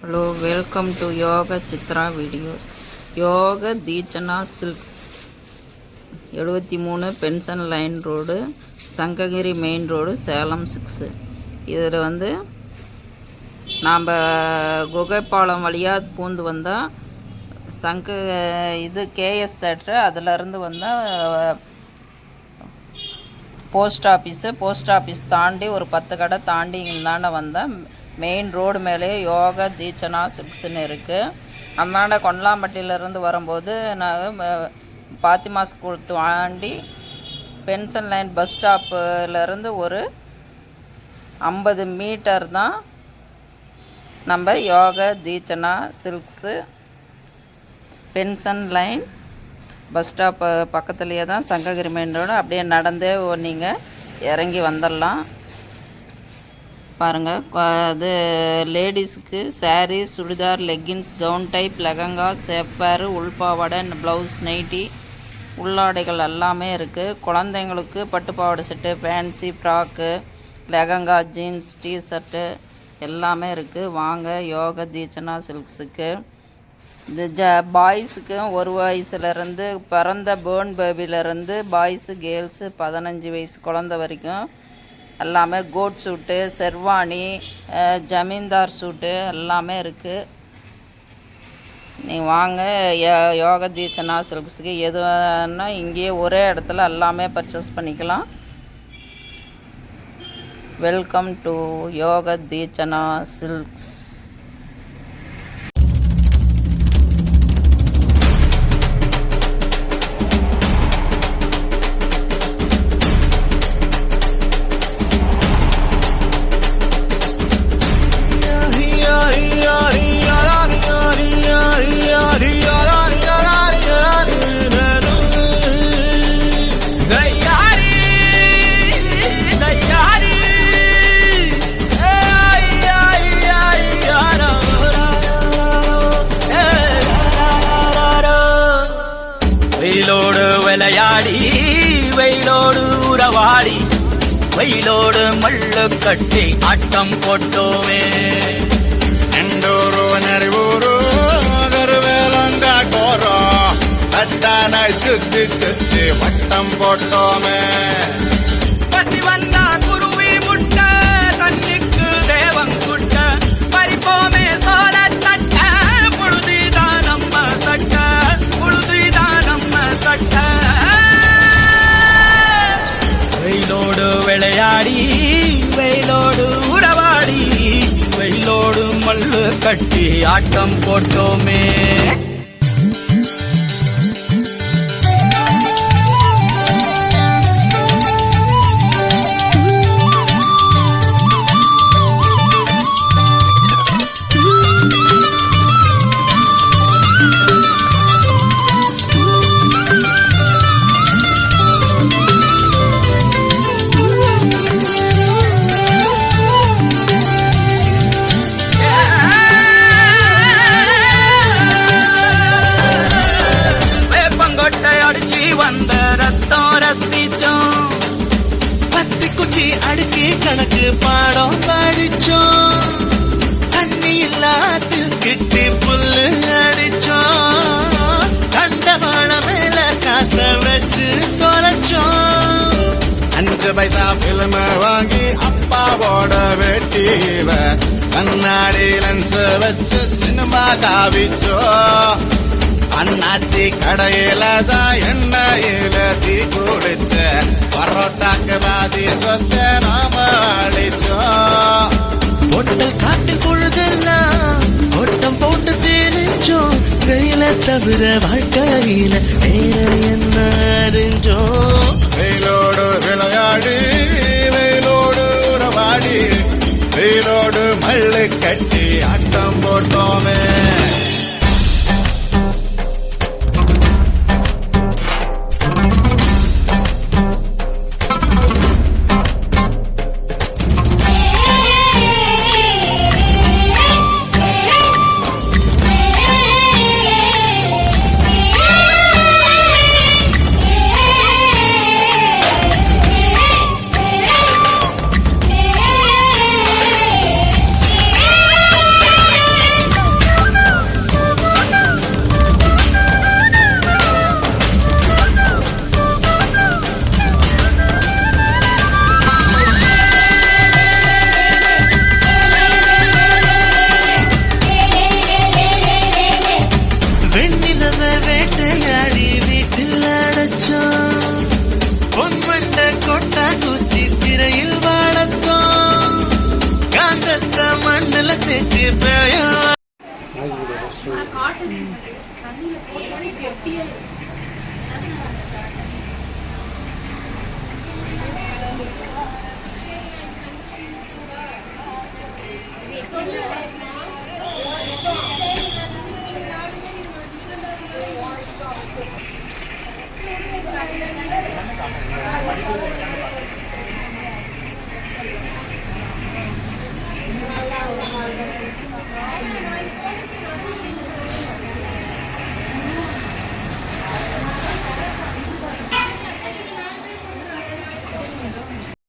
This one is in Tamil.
Hello, welcome to Yoga Chitra videos. Yoga Deechana Silks 73 pension line road, Sankagiri main road, Salem 6. இதில் வந்து நாம் குகைப்பாலம் வழியாக பூந்து வந்தால் கேஎஸ் தேட்டரு, அதிலருந்து வந்தால் போஸ்ட் ஆஃபீஸ் தாண்டி ஒரு 10 கடை தாண்டி இந்தாண்ட வந்தால் மெயின் ரோடு மேலே யோகா தீட்சனா சில்க்ஸ்ன்னு இருக்குது. அந்தாண்ட கொண்டலாம்பட்டியிலேருந்து வரும்போது நான் பாத்திமா ஸ்கூல் தாண்டி பென்ஷன் லைன் பஸ் ஸ்டாப்புலேருந்து ஒரு 50 மீட்டர் தான் நம்ம Yoga Deekshana silks. Pension line bus stop பக்கத்துலேயே தான் சங்ககிரி மெயின் ரோடு. அப்படியே நடந்தே நீங்கள் இறங்கி வந்துடலாம். பாருங்கள், அது லேடிஸுக்கு sari, churidar, leggings, gown type, lehenga, shapewear, உள்பாவாடை, ப்ளவுஸ், நைட்டி, உள்ளாடைகள் எல்லாமே இருக்குது. குழந்தைங்களுக்கு பட்டுப்பாவாடை set, fancy frock, lehenga, jeans, T-shirt எல்லாமே இருக்குது. வாங்க யோகா தீட்சனா சில்க்ஸுக்கு. இது பாய்ஸுக்கு 1 வயசுலேருந்து பிறந்த பேர்ன் பேபிலேருந்து பாய்ஸு கேர்ள்ஸு 15 வயசு குழந்த வரைக்கும் எல்லாமே கோட் சூட்டு, செர்வானி, ஜமீன்தார் சூட்டு எல்லாமே இருக்குது. வாங்க யோகா தீட்சனா சில்க்ஸுக்கு. எதுனா இங்கேயே ஒரே இடத்துல எல்லாமே பர்ச்சேஸ் பண்ணிக்கலாம். Welcome to Yoga Deekshana silks. வெயிலோடு விளையாடி, வெயிலோடு உறவாடி, வெயிலோடு மல்லு கட்டி ஆட்டம் போட்டோமே. எண்டூரு நெறிவூரு வேலங்காட்டோரோ அட்டான சுத்தி சுத்தி வட்டம் போட்டோமே. பசி வந்தா குருவி முட்ட, தண்ணிக்கு தேவம் குட்ட, பறிப்போமே சோழ தட்ட, புழுதிதான் நம்ம சட்ட, புழுதிதான் நம்ம சட்ட. வெயிலோடு விளையாடி, வெயிலோடு உறவாடி, வெயிலோடு மல்லு கட்டி ஆட்டம் போட்டோமே. வந்த ரத்தம் ரசிச்சோம், பத்தி குச்சி அடுக்கி கணக்கு பாடம் படிச்சோம், தண்ணி இல்லாத்தில் கிட்டி புல்லு அடிச்சோம், கண்டவாள மேல காச வச்சு தொலைச்சோம். 5 பைசா பிலிம வாங்கி அப்பாவோட வெட்டிவ கண்ணாடி லென்ஸ் வச்சு சினிமா காவிச்சோ. அண்ணாச்சி கடையில தான் எண்ணெயில தீ குடிச்ச பரோட்டாக்கு பாதி சொத்த நாம அடிச்சோம். ஒட்டல் காட்டில் பொழுதெல்லாம் ஓட்டம் போட்டு தெரிஞ்சோம், கையில தவிர வாழ்க்கையில வேற என்ன அறிஞ்சோம். வெயிலோடு விளையாடி, வெயிலோடு உறவாடி, வெயிலோடு மல்லு கட்டி ஆட்டம் போட்டோமே.